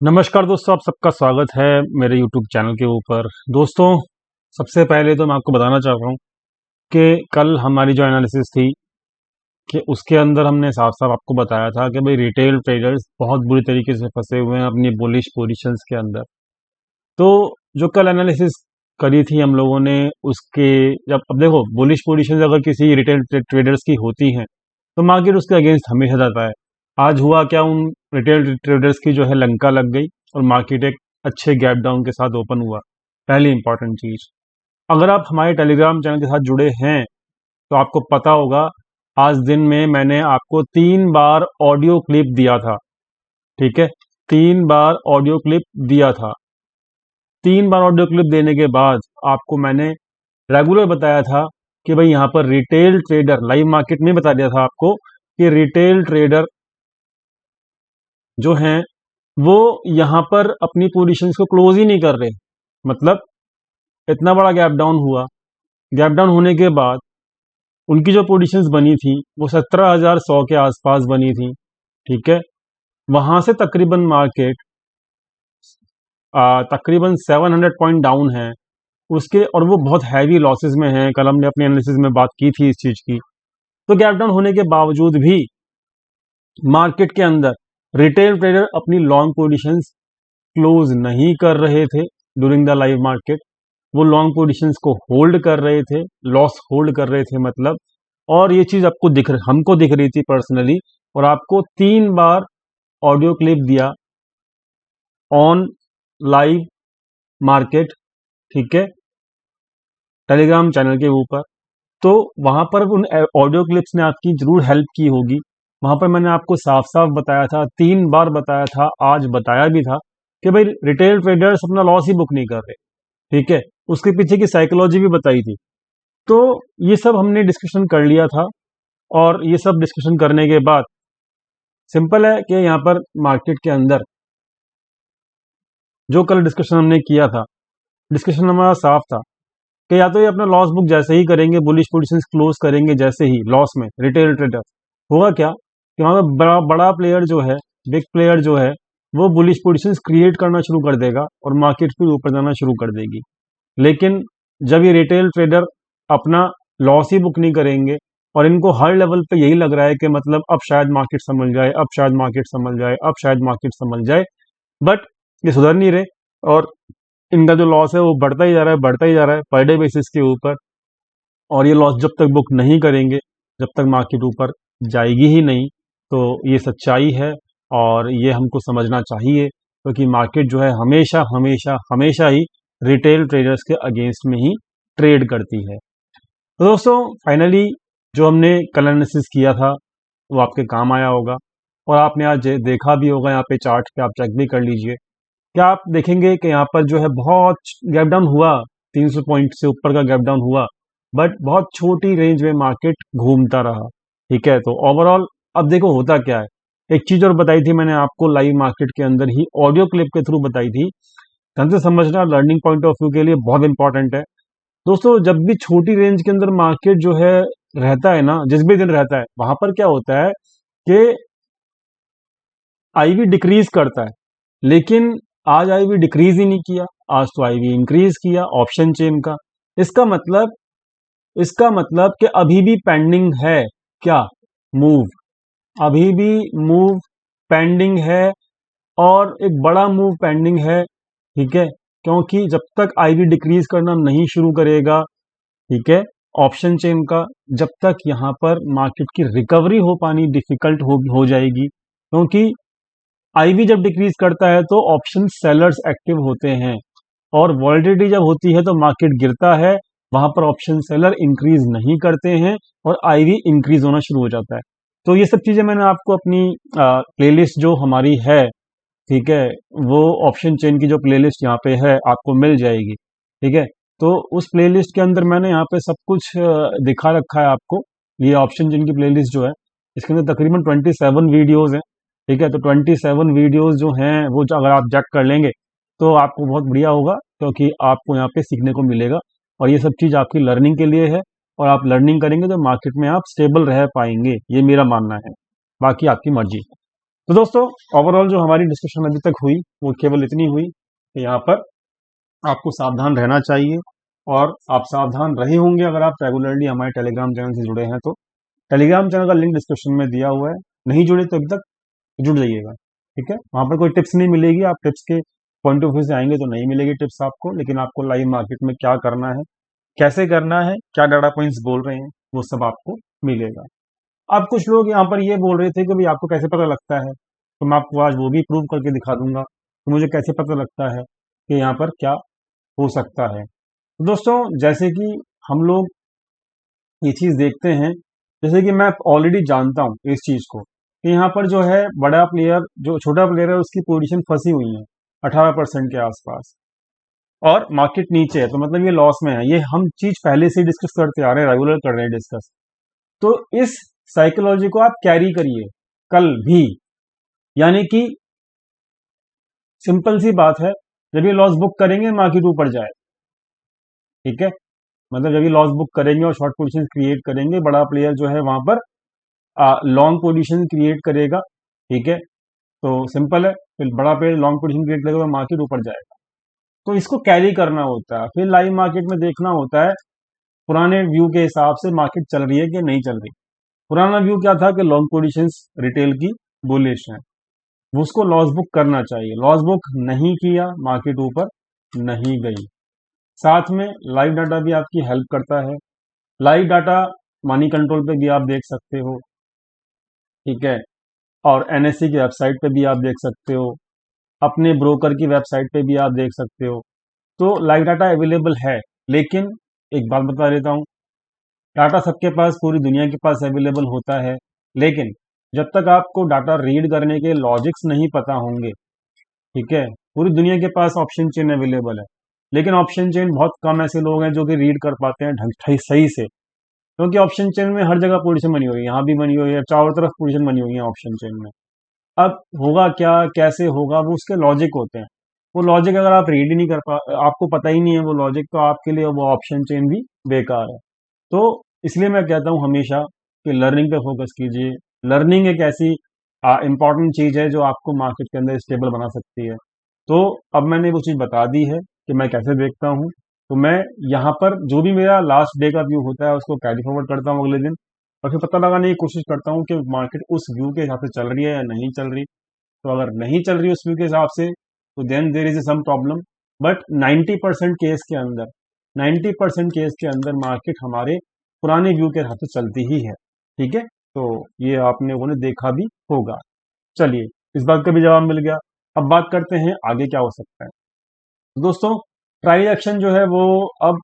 नमस्कार दोस्तों, आप सबका स्वागत है मेरे YouTube चैनल के ऊपर। दोस्तों, सबसे पहले तो मैं आपको बताना चाह रहा हूँ कि कल हमारी जो एनालिसिस थी कि उसके अंदर हमने साफ साफ आपको बताया था कि भाई रिटेल ट्रेडर्स बहुत बुरी तरीके से फंसे हुए हैं अपनी बुलिश पोजीशंस के अंदर। तो जो कल एनालिसिस करी थी हम लोगों ने, उसके जब अब देखो, बुलिश पोजीशंस अगर किसी रिटेल ट्रेडर्स की होती हैं तो मार्केट उसके अगेंस्ट हमेशा जाता है। आज हुआ क्या, उन रिटेल ट्रेडर्स की जो है लंका लग गई और मार्केट एक अच्छे गैप डाउन के साथ ओपन हुआ। पहली इंपॉर्टेंट चीज, अगर आप हमारे टेलीग्राम चैनल के साथ जुड़े हैं तो आपको पता होगा, आज दिन में मैंने आपको 3 बार ऑडियो क्लिप दिया था। ठीक है, 3 बार ऑडियो क्लिप दिया था। 3 बार ऑडियो क्लिप देने के बाद आपको मैंने रेगुलर बताया था कि भाई यहाँ पर रिटेल ट्रेडर, लाइव मार्केट में बता दिया था आपको कि रिटेल ट्रेडर जो हैं वो यहाँ पर अपनी पोजीशंस को क्लोज ही नहीं कर रहे। मतलब इतना बड़ा गैप डाउन हुआ, गैप डाउन होने के बाद उनकी जो पोजीशंस बनी थी वो 17,100 के आसपास बनी थी। ठीक है, वहां से तकरीबन मार्केट तकरीबन 700 पॉइंट डाउन है उसके, और वो बहुत हैवी लॉसेस में है। कल हमने अपनी एनालिसिस में बात की थी इस चीज की। तो गैप डाउन होने के बावजूद भी मार्केट के अंदर रिटेल ट्रेडर अपनी लॉन्ग पोजीशंस क्लोज नहीं कर रहे थे ड्यूरिंग द लाइव मार्केट। वो लॉन्ग पोजीशंस को होल्ड कर रहे थे, लॉस होल्ड कर रहे थे मतलब। और ये चीज आपको हमको दिख रही थी पर्सनली, और आपको 3 बार ऑडियो क्लिप दिया ऑन लाइव मार्केट। ठीक है, टेलीग्राम चैनल के ऊपर। तो वहां पर उन ऑडियो क्लिप्स ने आपकी जरूर हेल्प की होगी। वहां पर मैंने आपको साफ साफ बताया था, 3 बार बताया था, आज बताया भी था कि भाई रिटेल ट्रेडर्स अपना लॉस ही बुक नहीं कर रहे। ठीक है, उसके पीछे की साइकोलॉजी भी बताई थी। तो ये सब हमने डिस्कशन कर लिया था, और ये सब डिस्कशन करने के बाद सिंपल है कि यहाँ पर मार्केट के अंदर जो कल डिस्कशन हमने किया था, डिस्कशन हमारा साफ था कि या तो ये अपना लॉस बुक जैसे ही करेंगे, बुलिश पोजीशंस क्लोज करेंगे जैसे ही लॉस में रिटेल ट्रेडर, होगा क्या कि वहां पर बड़ा बड़ा प्लेयर जो है, बिग प्लेयर जो है, वो बुलिश पोजीशंस क्रिएट करना शुरू कर देगा और मार्केट फिर ऊपर जाना शुरू कर देगी। लेकिन जब ये रिटेल ट्रेडर अपना लॉस ही बुक नहीं करेंगे, और इनको हर लेवल पे यही लग रहा है कि मतलब अब शायद मार्केट संभल जाए, अब शायद मार्केट संभल जाए, अब शायद मार्केट संभल जाए, बट ये सुधर नहीं रहे, और इनका जो लॉस है वो बढ़ता ही जा रहा है, बढ़ता ही जा रहा है पर डे बेसिस के ऊपर। और ये लॉस जब तक बुक नहीं करेंगे, जब तक मार्केट ऊपर जाएगी ही नहीं। तो ये सच्चाई है और ये हमको समझना चाहिए, क्योंकि मार्केट जो है हमेशा हमेशा हमेशा ही रिटेल ट्रेडर्स के अगेंस्ट में ही ट्रेड करती है। तो दोस्तों, फाइनली जो हमने कल एनालिसिस किया था वो आपके काम आया होगा, और आपने आज देखा भी होगा, यहाँ पे चार्ट पे आप चेक भी कर लीजिए। क्या आप देखेंगे कि यहाँ पर जो है बहुत गैप डाउन हुआ, 300 पॉइंट से ऊपर का गैप डाउन हुआ, बट बहुत छोटी रेंज में मार्केट घूमता रहा। ठीक है, तो ओवरऑल अब देखो होता क्या है। एक चीज और बताई थी मैंने आपको लाइव मार्केट के अंदर ही, ऑडियो क्लिप के थ्रू बताई थी। ढंग से समझना लर्निंग पॉइंट ऑफ व्यू के लिए बहुत इंपॉर्टेंट है। दोस्तों, जब भी छोटी रेंज के अंदर मार्केट जो है रहता है ना, जिस भी दिन रहता है, वहां पर क्या होता है कि आईवी डिक्रीज करता है। लेकिन आज आईवी डिक्रीज ही नहीं किया, आज तो आईवी इंक्रीज किया ऑप्शन चेन का। इसका मतलब इसका मतलब कि अभी भी पेंडिंग है क्या, मूव, अभी भी मूव पेंडिंग है, और एक बड़ा मूव पेंडिंग है। ठीक है, क्योंकि जब तक आईवी डिक्रीज करना नहीं शुरू करेगा, ठीक है, ऑप्शन चेन का, जब तक यहां पर मार्केट की रिकवरी हो पानी डिफिकल्ट हो जाएगी। क्योंकि आईवी जब डिक्रीज करता है तो ऑप्शन सेलर्स एक्टिव होते हैं, और वॉलिडिटी जब होती है तो मार्केट गिरता है, वहां पर ऑप्शन सेलर इंक्रीज नहीं करते हैं और आईवी इंक्रीज होना शुरू हो जाता है। तो ये सब चीजें मैंने आपको अपनी प्लेलिस्ट जो हमारी है, ठीक है, वो ऑप्शन चेन की जो प्लेलिस्ट यहाँ पे है आपको मिल जाएगी। ठीक है, तो उस प्लेलिस्ट के अंदर मैंने यहाँ पे सब कुछ दिखा रखा है आपको। ये ऑप्शन चेन की प्लेलिस्ट जो है, इसके अंदर तकरीबन 27 वीडियोज हैं। ठीक है, तो 27 वीडियोज जो हैं वो जो अगर आप चेक कर लेंगे तो आपको बहुत बढ़िया होगा, क्योंकि आपको यहाँ पे सीखने को मिलेगा, और ये सब चीज़ आपकी लर्निंग के लिए है। और आप लर्निंग करेंगे तो मार्केट में आप स्टेबल रह पाएंगे, ये मेरा मानना है। बाकी आपकी मर्जी। तो दोस्तों ओवरऑल जो हमारी डिस्कशन अभी तक हुई वो केवल इतनी हुई कि यहाँ पर आपको सावधान रहना चाहिए, और आप सावधान रहे होंगे अगर आप रेगुलरली हमारे टेलीग्राम चैनल से जुड़े हैं तो। टेलीग्राम चैनल का लिंक डिस्क्रिप्शन में दिया हुआ है, नहीं जुड़े तो अभी तक जुड़ जाइएगा, ठीक है। वहां पर कोई टिप्स नहीं मिलेगी, आप टिप्स के पॉइंट ऑफ व्यू से आएंगे तो नहीं मिलेगी टिप्स आपको, लेकिन आपको लाइव मार्केट में क्या करना है, कैसे करना है, क्या डाटा पॉइंट्स बोल रहे हैं, वो सब आपको मिलेगा। अब कुछ लोग यहाँ पर ये बोल रहे थे कि भाई आपको कैसे पता लगता है, तो मैं आपको आज वो भी प्रूव करके दिखा दूंगा कि मुझे कैसे पता लगता है कि यहाँ पर क्या हो सकता है। तो दोस्तों जैसे कि हम लोग ये चीज देखते हैं, जैसे कि मैं ऑलरेडी जानता हूँ इस चीज को कि यहाँ पर जो है बड़ा प्लेयर, जो छोटा प्लेयर है उसकी पोजीशन फंसी हुई है 18% के आसपास, और मार्केट नीचे है, तो मतलब ये लॉस में है। ये हम चीज पहले से ही डिस्कस करते आ रहे हैं, रेगुलर कर रहे हैं डिस्कस। तो इस साइकोलॉजी को आप कैरी करिए कल भी, यानी कि सिंपल सी बात है, जब ये लॉस बुक करेंगे मार्केट ऊपर जाए, ठीक है। मतलब जब ये लॉस बुक करेंगे और शॉर्ट पोजीशन क्रिएट करेंगे, बड़ा प्लेयर जो है वहां पर लॉन्ग पोजीशन क्रिएट करेगा, ठीक है। तो सिंपल है, फिर बड़ा प्लेयर लॉन्ग पोजीशन क्रिएट करेगा तो मार्केट ऊपर जाएगा। तो इसको कैरी करना होता है, फिर लाइव मार्केट में देखना होता है पुराने व्यू के हिसाब से मार्केट चल रही है कि नहीं चल रही। पुराना व्यू क्या था कि लॉन्ग पोजीशंस रिटेल की बुलिश है, वो उसको लॉस बुक करना चाहिए। लॉस बुक नहीं किया, मार्केट ऊपर नहीं गई। साथ में लाइव डाटा भी आपकी हेल्प करता है। लाइव डाटा मनी कंट्रोल पे भी आप देख सकते हो, ठीक है, और एनएससी की वेबसाइट पे भी आप देख सकते हो, अपने ब्रोकर की वेबसाइट पे भी आप देख सकते हो। तो लाइव डाटा अवेलेबल है, लेकिन एक बात बता देता हूँ, डाटा सबके पास, पूरी दुनिया के पास अवेलेबल होता है, लेकिन जब तक आपको डाटा रीड करने के लॉजिक्स नहीं पता होंगे, ठीक है। पूरी दुनिया के पास ऑप्शन चेन अवेलेबल है, लेकिन ऑप्शन चेन बहुत कम ऐसे लोग हैं जो कि रीड कर पाते हैं ढंग सही से, क्योंकि ऑप्शन चेन में हर जगह पोजीशन बनी हुई है, यहाँ भी बनी हुई है, चारों तरफ पोजीशन बनी हुई है ऑप्शन चेन में। अब होगा क्या, कैसे होगा, वो उसके लॉजिक होते हैं। वो लॉजिक अगर आप रीड ही नहीं कर पा, आपको पता ही नहीं है वो लॉजिक, तो आपके लिए वो ऑप्शन चेन भी बेकार है। तो इसलिए मैं कहता हूँ हमेशा कि लर्निंग पे फोकस कीजिए। लर्निंग एक ऐसी इंपॉर्टेंट चीज है जो आपको मार्केट के अंदर स्टेबल बना सकती है। तो अब मैंने वो चीज बता दी है कि मैं कैसे देखता हूँ, तो मैं यहाँ पर जो भी मेरा लास्ट डे का व्यू होता है उसको कैरी फॉरवर्ड करता हूँ अगले दिन, और फिर पता लगाने की कोशिश करता हूँ कि मार्केट उस व्यू के हिसाब से चल रही है या नहीं चल रही। तो अगर नहीं चल रही उस व्यू के हिसाब से, तो then there is some problem. But 90% case के अंदर, 90% केस के अंदर मार्केट हमारे पुराने व्यू के हिसाब से चलती ही है, ठीक है। तो ये आपने वो देखा भी होगा। चलिए, इस बात का भी जवाब मिल गया। अब बात करते हैं आगे क्या हो सकता है। दोस्तों प्राइस एक्शन जो है वो अब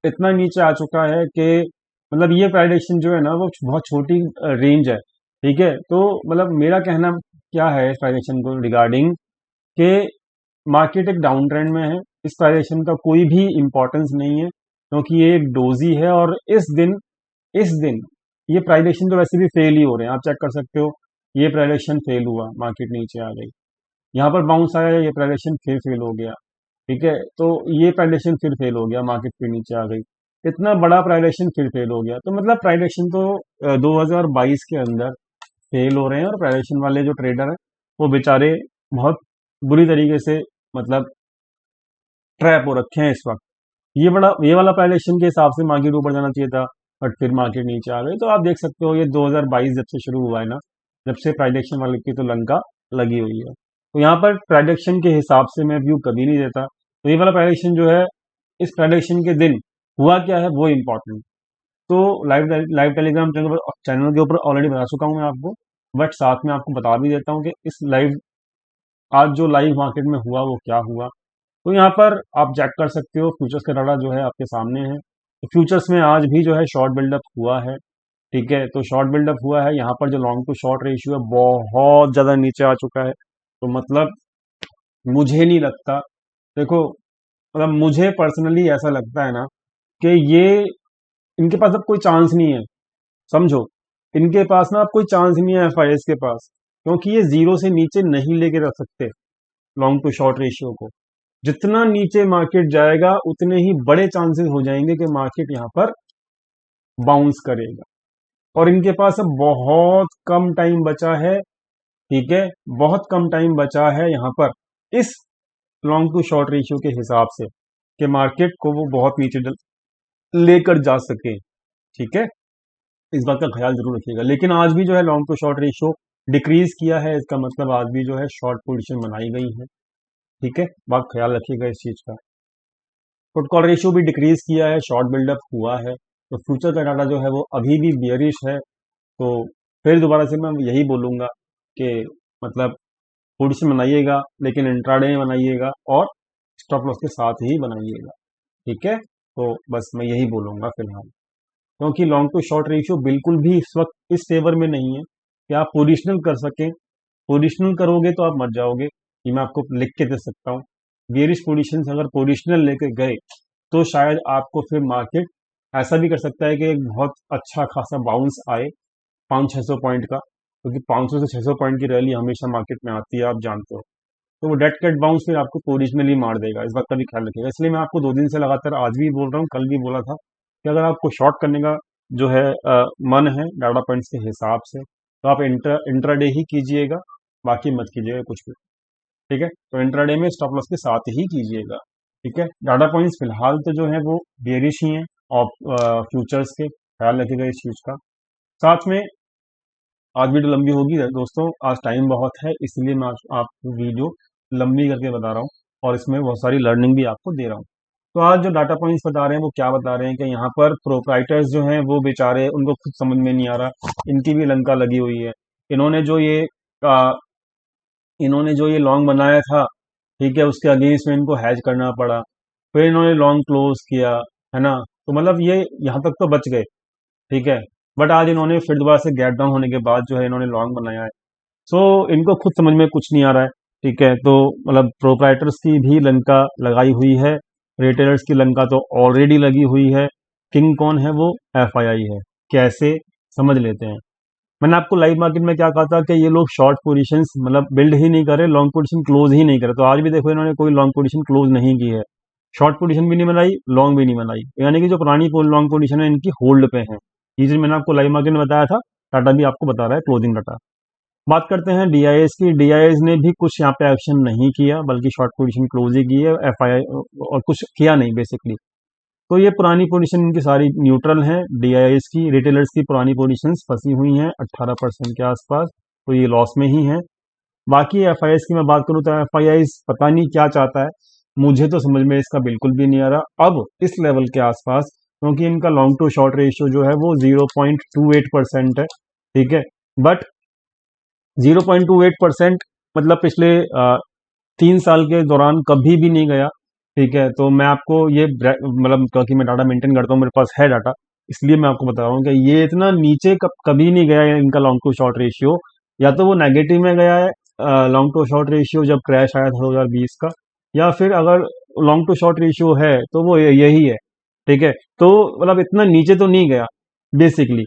इतना नीचे आ चुका है कि मतलब ये प्राइस एक्शन जो है ना वो बहुत छोटी रेंज है, ठीक है। तो मतलब मेरा कहना क्या है इस प्राइस एक्शन को रिगार्डिंग, कि मार्केट एक डाउन ट्रेंड में है, इस प्राइस एक्शन का कोई भी इंपॉर्टेंस नहीं है, क्योंकि ये एक डोजी है, और इस दिन ये प्राइस एक्शन तो वैसे भी फेल ही हो रहे हैं, आप चेक कर सकते हो। ये प्राइस एक्शन फेल हुआ, मार्केट नीचे आ गई, यहाँ पर बाउंस आया, ये प्राइस एक्शन फिर फेल हो गया, ठीक है। तो ये प्राइस एक्शन फिर फेल हो गया, मार्केट फिर नीचे आ गई, इतना बड़ा प्राइस एक्शन फिर फेल हो गया। तो मतलब प्राइस एक्शन तो 2022 के अंदर फेल हो रहे हैं, और प्राइस एक्शन वाले जो ट्रेडर हैं वो बेचारे बहुत बुरी तरीके से मतलब ट्रैप हो रखे हैं इस वक्त। ये वाला प्राइस एक्शन के हिसाब से मार्केट ऊपर जाना चाहिए था, बट फिर मार्केट नीचे आ गई। तो आप देख सकते हो ये 2022 जब से शुरू हुआ है ना, जब से प्राइस एक्शन वाले की तो लंका लगी हुई है। तो यहाँ पर प्राइस एक्शन के हिसाब से मैं व्यू कभी नहीं देता। तो ये वाला प्राइस एक्शन जो है, इस प्राइस एक्शन के दिन हुआ क्या है वो इम्पोर्टेंट। तो लाइव लाइव टेलीग्राम चैनल के ऊपर ऑलरेडी बता चुका हूँ मैं आपको, बट साथ में आपको बता भी देता हूँ कि इस लाइव आज जो लाइव मार्केट में हुआ वो क्या हुआ। तो यहाँ पर आप चेक कर सकते हो, फ्यूचर्स का डाटा जो है आपके सामने है। तो फ्यूचर्स में आज भी जो है शॉर्ट बिल्डअप हुआ है, ठीक है। तो शॉर्ट बिल्डअप हुआ है, यहाँ पर जो लॉन्ग टू शॉर्ट रेशियो है बहुत ज्यादा नीचे आ चुका है। तो मतलब मुझे नहीं लगता, देखो मतलब मुझे पर्सनली ऐसा लगता है ना कि ये इनके पास अब कोई चांस नहीं है, समझो। इनके पास ना अब कोई चांस नहीं है एफआईएस के पास, क्योंकि ये जीरो से नीचे नहीं लेके रख सकते लॉन्ग टू शॉर्ट रेशियो को। जितना नीचे मार्केट जाएगा उतने ही बड़े चांसेस हो जाएंगे कि मार्केट यहां पर बाउंस करेगा, और इनके पास अब बहुत कम टाइम बचा है ठीक है, बहुत कम टाइम बचा है यहाँ पर इस लॉन्ग टू शॉर्ट रेशियो के हिसाब से कि मार्केट को वो बहुत नीचे लेकर जा सके। ठीक है, इस बात का ख्याल जरूर रखिएगा। लेकिन आज भी जो है long to short ratio decrease किया है, इसका मतलब आज भी जो है शॉर्ट पोजीशन बनाई गई है। ठीक है, बात ख्याल रखिएगा इस चीज का। पुट कॉल रेशियो भी डिक्रीज किया है, शॉर्ट बिल्डअप हुआ है, तो फ्यूचर का डाटा जो है वो अभी भी बियरिश है। तो फिर दोबारा से मैं यही बोलूंगा कि मतलब पोजीशन बनाइएगा, लेकिन इंट्राडे में बनाइएगा और स्टॉप लॉस के साथ ही बनाइएगा। ठीक है, तो बस मैं यही बोलूंगा फिलहाल, क्योंकि लॉन्ग टू शॉर्ट रेशियो बिल्कुल भी इस वक्त इस फेवर में नहीं है कि आप पोजिशनल कर सकें। पोजिशनल करोगे तो आप मर जाओगे, ये मैं आपको लिख के दे सकता हूँ। बेरिश पोजिशन अगर पोजिशनल लेके गए तो शायद आपको फिर मार्केट ऐसा भी कर सकता है कि एक बहुत अच्छा खासा बाउंस आए 500-600 पॉइंट का, क्योंकि 500 से 600 पॉइंट की रैली हमेशा मार्केट में आती है, आप जानते हो। तो वो डेड कैट बाउंस फिर आपको पोजिशनली मार देगा, इस बात का भी ख्याल रखिएगा। इसलिए मैं आपको 2 दिन से लगातार आज भी बोल रहा हूँ, कल भी बोला था कि अगर आपको शॉर्ट करने का जो है मन है डाटा पॉइंट्स के हिसाब से, तो आप इंट्राडे ही कीजिएगा, बाकी मत कीजिएगा कुछ भी। ठीक है, तो इंट्राडे में स्टॉप लॉस के साथ ही कीजिएगा। ठीक है, डाटा पॉइंट्स फिलहाल तो जो है वो बेरिश ही हैं और फ्यूचर्स के, ख्याल रखिएगा इस चीज का। साथ में आज वीडियो लंबी होगी दोस्तों, आज टाइम बहुत है, इसलिए मैं आपको वीडियो लंबी करके बता रहा हूँ और इसमें बहुत सारी लर्निंग भी आपको दे रहा हूँ। तो आज जो डाटा पॉइंट्स बता रहे हैं वो क्या बता रहे हैं कि यहाँ पर प्रोप्राइटर्स जो हैं वो बेचारे, उनको खुद समझ में नहीं आ रहा, इनकी भी लंका लगी हुई है। इन्होंने जो ये आ, इन्होंने जो ये लॉन्ग बनाया था, ठीक है, उसके अगेंस्ट में इनको हैज करना पड़ा, फिर इन्होंने लॉन्ग क्लोज किया, है ना। तो मतलब ये यहाँ तक तो बच गए, ठीक है। बट आज इन्होंने फिर दोबारा से गैप डाउन होने के बाद जो है इन्होंने लॉन्ग बनाया है। सो इनको खुद समझ में कुछ नहीं आ रहा है। ठीक है, तो मतलब प्रोप्राइटर्स की भी लंका लगाई हुई है, रिटेलर्स की लंका तो ऑलरेडी लगी हुई है। किंग कौन है? वो एफआईआई है। कैसे? समझ लेते हैं। मैंने आपको लाइव मार्केट में क्या कहा था कि ये लोग शॉर्ट पोजीशंस मतलब बिल्ड ही नहीं करे, लॉन्ग पोजीशन क्लोज ही नहीं करे। तो आज भी देखो इन्होंने कोई लॉन्ग पोजीशन क्लोज नहीं की है, शॉर्ट पोजीशन भी नहीं बनाई, लॉन्ग भी नहीं बनाई, यानी कि जो पुरानी लॉन्ग पोजीशन है इनकी होल्ड पे है। ये चीज मैंने आपको लाइव मार्केट में बताया था, टाटा भी आपको बता रहा है क्लोजिंग डाटा। बात करते हैं डीआईएस की। डीआईएस ने भी कुछ यहाँ पे एक्शन नहीं किया, बल्कि शॉर्ट पोजीशन क्लोज ही की है, एफआईआई और कुछ किया नहीं बेसिकली। तो ये पुरानी पोजीशन इनकी सारी न्यूट्रल हैं। डीआईएस की, रिटेलर्स की पुरानी पोजीशंस फंसी हुई हैं 18% के आसपास, तो ये लॉस में ही हैं। बाकी एफआईआईस की मैं बात करूं तो एफआईआईस पता नहीं क्या चाहता है, मुझे तो समझ में इसका बिल्कुल भी नहीं आ रहा अब इस लेवल के आसपास, क्योंकि इनका लॉन्ग टू शॉर्ट रेशियो जो है वो 0.28% है। ठीक है, बट 0.28% मतलब पिछले 3 साल के दौरान कभी भी नहीं गया। ठीक है, तो मैं आपको ये मतलब क्योंकि मैं डाटा मेंटेन करता हूँ, मेरे पास है डाटा, इसलिए मैं आपको बता रहा हूँ कि ये इतना नीचे कभी नहीं गया है इनका लॉन्ग टू शॉर्ट रेशियो। या तो वो नेगेटिव में गया है लॉन्ग टू शॉर्ट रेशियो जब क्रैश आया था 2020 का, या फिर अगर लॉन्ग टू शॉर्ट रेशियो है तो वो यही है। ठीक है, तो मतलब इतना नीचे तो नहीं गया बेसिकली।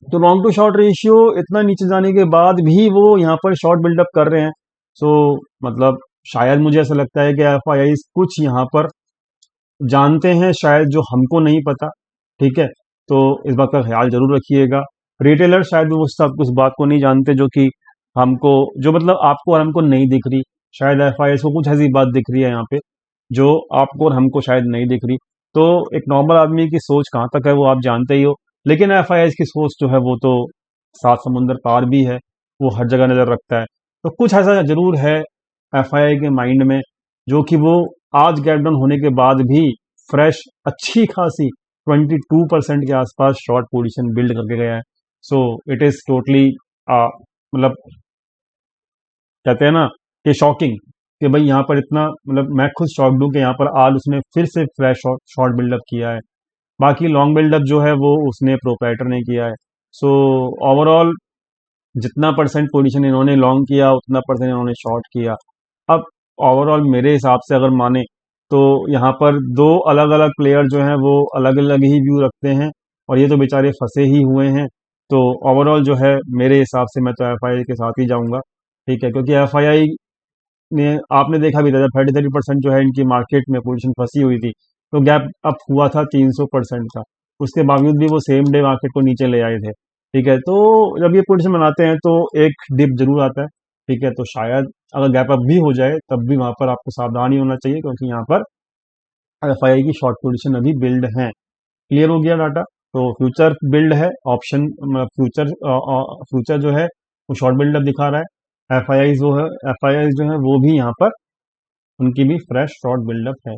तो लॉन्ग टू शॉर्ट रेशियो इतना नीचे जाने के बाद भी वो यहाँ पर शॉर्ट बिल्डअप कर रहे हैं। सो मतलब शायद मुझे ऐसा लगता है कि एफआईआई कुछ यहाँ पर जानते हैं शायद, जो हमको नहीं पता। ठीक है, तो इस बात का ख्याल जरूर रखिएगा। रिटेलर शायद वो सब उस बात को नहीं जानते जो कि हमको, जो मतलब आपको और हमको नहीं दिख रही। शायद एफआईआई को कुछ ऐसी बात दिख रही है यहाँ पे जो आपको और हमको शायद नहीं दिख रही। तो एक नॉर्मल आदमी की सोच कहाँ तक है वो आप जानते ही हो, लेकिन एफआईआई की सोच जो है वो तो 7 समुंदर पार भी है, वो हर जगह नजर रखता है। तो कुछ ऐसा जरूर है एफआईआई के माइंड में, जो कि वो आज गैप डाउन होने के बाद भी फ्रेश अच्छी खासी 22% के आसपास शॉर्ट पोजीशन बिल्ड करके गया है। सो इट इज टोटली मतलब कहते हैं ना कि शॉकिंग, कि भाई यहाँ पर इतना मतलब मैं खुद शॉक्ड हूँ कि यहाँ पर आज उसने फिर से फ्रेश शॉर्ट बिल्डअप किया है। बाकी लॉन्ग बिल्डअप जो है वो उसने प्रोप्राइटर ने किया है। सो ओवरऑल जितना परसेंट पोजीशन इन्होंने लॉन्ग किया उतना परसेंट इन्होंने शॉर्ट किया। अब ओवरऑल मेरे हिसाब से अगर माने तो यहाँ पर दो अलग अलग प्लेयर जो हैं वो अलग अलग ही व्यू रखते हैं, और ये तो बेचारे फंसे ही हुए हैं। तो ओवरऑल जो है मेरे हिसाब से मैं तो एफआईआई के साथ ही जाऊंगा। ठीक है, क्योंकि एफआईआई ने आपने देखा भी था जब 33% जो है इनकी मार्केट में पोजीशन फंसी हुई थी, तो गैप अप हुआ था 300% का, उसके बावजूद भी वो सेम डे मार्केट को नीचे ले आए थे। ठीक है, तो जब ये पोजीशन बनाते हैं तो एक डिप जरूर आता है। ठीक है, तो शायद अगर गैप अप भी हो जाए तब भी वहां पर आपको सावधानी होना चाहिए, क्योंकि यहाँ पर एफआईआई की शॉर्ट पोजीशन अभी बिल्ड है। क्लियर हो गया डाटा। तो फ्यूचर बिल्ड है, ऑप्शन फ्यूचर फ्यूचर जो है वो शॉर्ट बिल्डअप दिखा रहा है। एफआईआई जो है वो भी यहाँ पर उनकी भी फ्रेश शॉर्ट बिल्डअप है।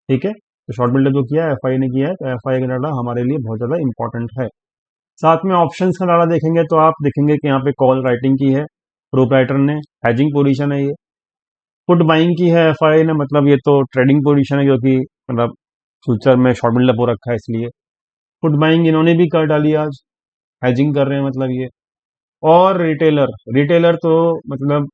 ठीक है, तो शॉर्ट बिल्डअप जो किया है एफआई ने किया है, तो एफआई का डाटा हमारे लिए बहुत ज़्यादा इंपॉर्टेंट है। साथ में ऑप्शंस का डाटा देखेंगे तो आप देखेंगे कि यहाँ पे कॉल राइटिंग की है प्रोप्राइटर ने, हैजिंग पोजीशन है ये। पुट बाइंग की है एफआई ने, मतलब ये तो ट्रेडिंग पोजीशन है, क्योंकि मतलब फ्यूचर में शॉर्ट बिल्डअप हो रखा है इसलिए। पुट बाइंग इन्होंने भी कर डाली आज, हैजिंग कर रहे हैं मतलब ये। और रिटेलर रिटेलर तो मतलब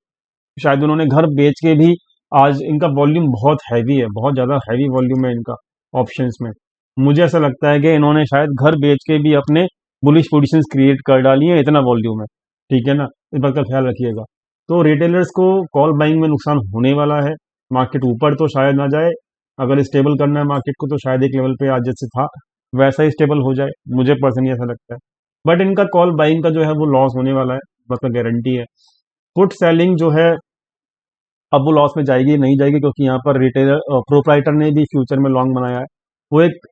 शायद उन्होंने घर बेच के भी, आज इनका वॉल्यूम बहुत हैवी है, बहुत ज़्यादा हैवी वॉल्यूम है इनका ऑप्शंस में। मुझे ऐसा लगता है कि इन्होंने शायद घर बेच के भी अपने बुलिश पोजीशंस क्रिएट कर डाली हैं, इतना वॉल्यूम है। ठीक है ना, इस बात का ख्याल रखिएगा। तो रिटेलर्स को कॉल बाइंग में नुकसान होने वाला है। मार्केट ऊपर तो शायद ना जाए, अगर स्टेबल करना है मार्केट को तो शायद एक लेवल पे आज जैसे था वैसा ही स्टेबल हो जाए, मुझे पर्सनली ऐसा लगता है। बट इनका कॉल बाइंग का जो है वो लॉस होने वाला है, मतलब गारंटी है। पुट सेलिंग जो है अब वो लॉस में जाएगी नहीं जाएगी, क्योंकि यहाँ पर रिटेलर प्रोप्राइटर ने भी फ्यूचर में लॉन्ग बनाया है। वो एक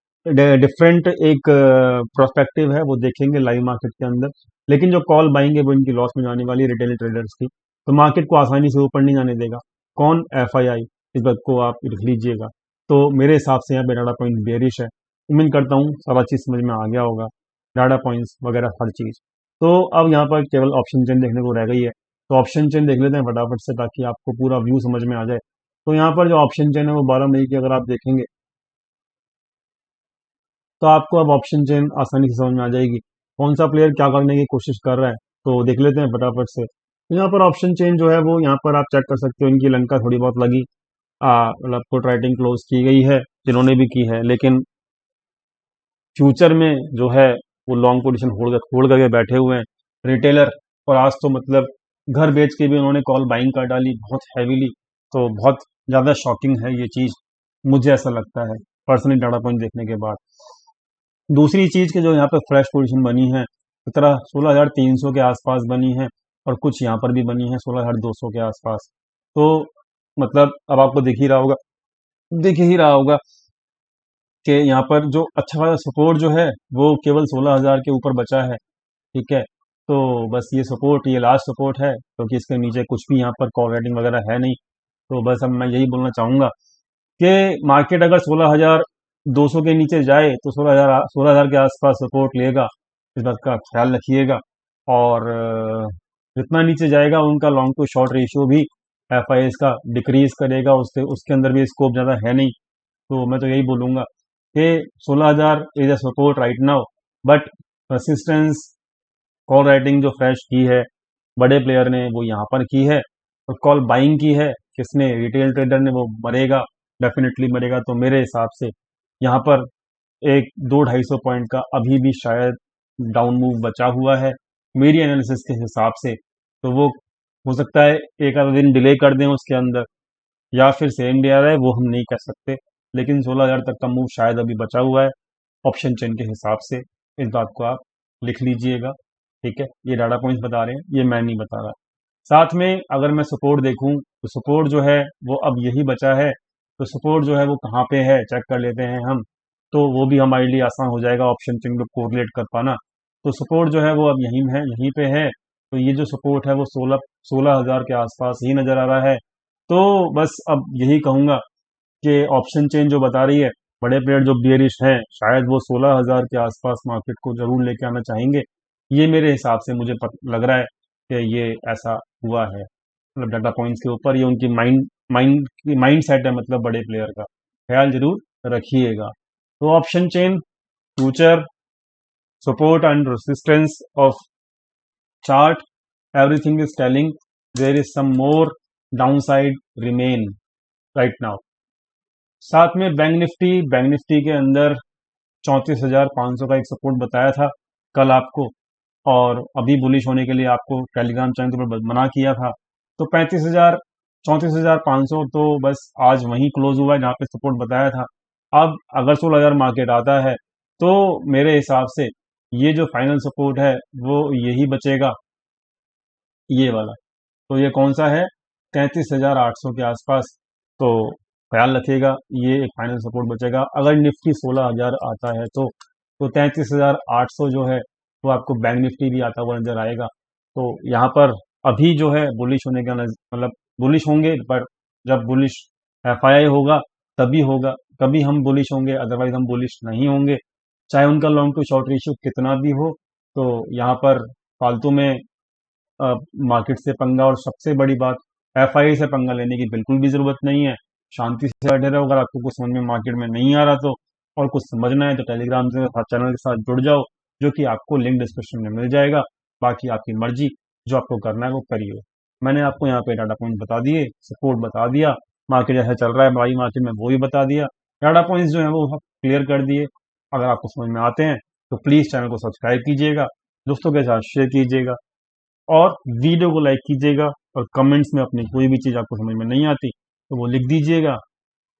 डिफरेंट एक प्रोस्पेक्टिव है, वो देखेंगे लाइव मार्केट के अंदर। लेकिन जो कॉल बाइंग है वो इनकी लॉस में जाने वाली रिटेल ट्रेडर्स की, तो मार्केट को आसानी से ऊपर नहीं जाने देगा। कौन? एफआईआई। इस बात को आप लिख लीजिएगा। तो मेरे हिसाब से यहाँ पे डाटा पॉइंट बेरिश है। उम्मीद करता हूँ सारा चीज़ समझ में आ गया होगा, डाटा पॉइंट्स वगैरह हर चीज़। तो अब यहाँ पर केवल ऑप्शन चेन देखने को रह गई है, तो ऑप्शन चेन देख लेते हैं फटाफट से ताकि आपको पूरा व्यू समझ में आ जाए। तो यहाँ पर जो ऑप्शन चेन है वो 12 मई की अगर आप देखेंगे तो आपको अब ऑप्शन चेन आसानी से समझ में आ जाएगी, कौन सा प्लेयर क्या करने की कोशिश कर रहा है। तो देख लेते हैं फटाफट से। तो यहाँ पर ऑप्शन चेन जो है वो यहाँ पर आप चेक कर सकते हो, इनकी लंका थोड़ी बहुत लगी, मतलब पुट राइटिंग क्लोज की गई है जिन्होंने भी की है, लेकिन फ्यूचर में जो है वो लॉन्ग पोजीशन होल्ड करके बैठे हुए हैं रिटेलर। और आज तो मतलब घर बेच के भी उन्होंने कॉल बाइंग कर डाली बहुत हैवीली। तो बहुत ज़्यादा शॉकिंग है ये चीज़, मुझे ऐसा लगता है पर्सनली डाटा पॉइंट देखने के बाद। दूसरी चीज़ के जो यहाँ पे फ्रेश पोजीशन बनी है 16,300 के आसपास बनी है, और कुछ यहाँ पर भी बनी है 16,200 के आसपास। तो मतलब अब आपको दिख ही रहा होगा कि यहाँ पर जो अच्छा खासा सपोर्ट जो है वो केवल 16,000 के ऊपर बचा है। ठीक है, तो बस ये सपोर्ट, ये लास्ट सपोर्ट है, क्योंकि इसके नीचे कुछ भी यहाँ पर कॉल रेटिंग वगैरह है नहीं। तो बस अब मैं यही बोलना चाहूँगा कि मार्केट अगर 16,200 के नीचे जाए तो 16,000 के आसपास सपोर्ट लेगा, इस बात का ख्याल रखिएगा। और जितना नीचे जाएगा उनका लॉन्ग टू शॉर्ट रेशियो भी एफ का डिक्रीज करेगा, उसके उसके अंदर भी स्कोप ज़्यादा है नहीं। तो मैं तो यही बोलूँगा कि 16,000 is a support right now, but resistance call writing जो फ्रेश की है बड़े प्लेयर ने वो यहाँ पर की है, और कॉल बाइंग की है किसने? रिटेल ट्रेडर ने, वो मरेगा, डेफिनेटली मरेगा। तो मेरे हिसाब से यहाँ पर एक 200-250 पॉइंट का अभी भी शायद डाउन मूव बचा हुआ है मेरी एनालिसिस के हिसाब से। तो वो हो सकता है एक आधा दिन डिले कर दें उसके अंदर, या फिर सेम डे आ रहा है वो हम नहीं कह सकते, लेकिन 16,000 तक का मूव शायद अभी बचा हुआ है ऑप्शन चेन के हिसाब से। इस बात को आप लिख लीजिएगा। ठीक है, ये डाटा पॉइंट्स बता रहे हैं, ये मैं नहीं बता रहा। साथ में अगर मैं सपोर्ट देखूं तो सपोर्ट जो है वो अब यही बचा है। तो सपोर्ट जो है वो कहाँ पे है चेक कर लेते हैं हम, तो वो भी हमारे लिए आसान हो जाएगा ऑप्शन चेन को कोरिलेट कर पाना। तो सपोर्ट जो है वो अब यहीं पे है। तो ये जो सपोर्ट है वो 16,000 के आसपास ही नजर आ रहा है। तो बस अब यही कहूंगा कि ऑप्शन चेन जो बता रही है बड़े प्लेयर जो बियरिश हैं शायद वो 16,000 के आसपास मार्केट को जरूर लेके आना चाहेंगे। ये मेरे हिसाब से मुझे लग रहा है कि ये ऐसा हुआ है, मतलब डाटा पॉइंट्स के ऊपर ये उनकी माइंड सेट है, मतलब बड़े प्लेयर का ख्याल जरूर रखिएगा। तो option chain, future, support and resistance of chart, everything is telling there is some more downside remain right now. साथ में बैंक निफ्टी के अंदर 34,500 का एक सपोर्ट बताया था कल आपको, और अभी बुलिश होने के लिए आपको टेलीग्राम चैनल पर मना किया था। तो 34,500 तो बस आज वहीं क्लोज हुआ है जहाँ पे सपोर्ट बताया था। अब अगर 16,000 मार्केट आता है तो मेरे हिसाब से ये जो फाइनल सपोर्ट है वो यही बचेगा, ये वाला। तो ये कौन सा है? 33,800 के आसपास। तो ख्याल रखिएगा, ये एक फाइनल सपोर्ट बचेगा अगर निफ्टी 16,000 आता है तो 33,800 जो है वो आपको बैंक निफ्टी भी आता हुआ नजर आएगा। तो यहाँ पर अभी जो है बुलिश होने का मतलब बुलिश होंगे, पर जब बुलिश एफआईआई होगा तभी होगा, कभी हम बुलिश होंगे, अदरवाइज हम बुलिश नहीं होंगे, चाहे उनका लॉन्ग टू शॉर्ट रेशियो कितना भी हो। तो यहाँ पर फालतू में मार्केट से पंगा, और सबसे बड़ी बात, एफआईआई से पंगा लेने की बिल्कुल भी जरूरत नहीं है। शांति से बैठे रहो। अगर आपको कुछ समझ में मार्केट में नहीं आ रहा तो, और कुछ समझना है तो टेलीग्राम से चैनल के साथ जुड़ जाओ, जो कि आपको लिंक डिस्क्रिप्शन में मिल जाएगा। बाकी आपकी मर्जी, जो आपको करना है वो करिए। मैंने आपको यहाँ पे डाटा पॉइंट बता दिए, सपोर्ट बता दिया, मार्केट जैसा चल रहा है बड़ी मार्केट में वो भी बता दिया, डाटा पॉइंट्स जो है वो क्लियर कर दिए। अगर आपको समझ में आते हैं तो प्लीज़ चैनल को सब्सक्राइब कीजिएगा, दोस्तों के साथ शेयर कीजिएगा, और वीडियो को लाइक कीजिएगा, और कमेंट्स में अपनी कोई भी चीज़ आपको समझ में नहीं आती तो वो लिख दीजिएगा।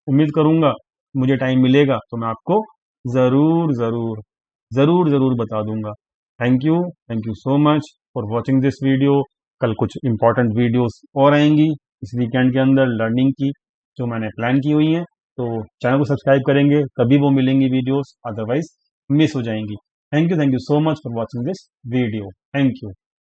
उम्मीद करूंगा मुझे टाइम मिलेगा तो मैं आपको ज़रूर ज़रूर ज़रूर ज़रूर बता दूंगा। Thank you so much for watching this video. कल कुछ इंपॉर्टेंट वीडियोस और आएंगी इस वीकेंड के अंदर लर्निंग की, जो मैंने प्लान की हुई हैं। तो चैनल को सब्सक्राइब करेंगे तभी वो मिलेंगी वीडियोस, अदरवाइज मिस हो जाएंगी। Thank you so much for watching this video. Thank you.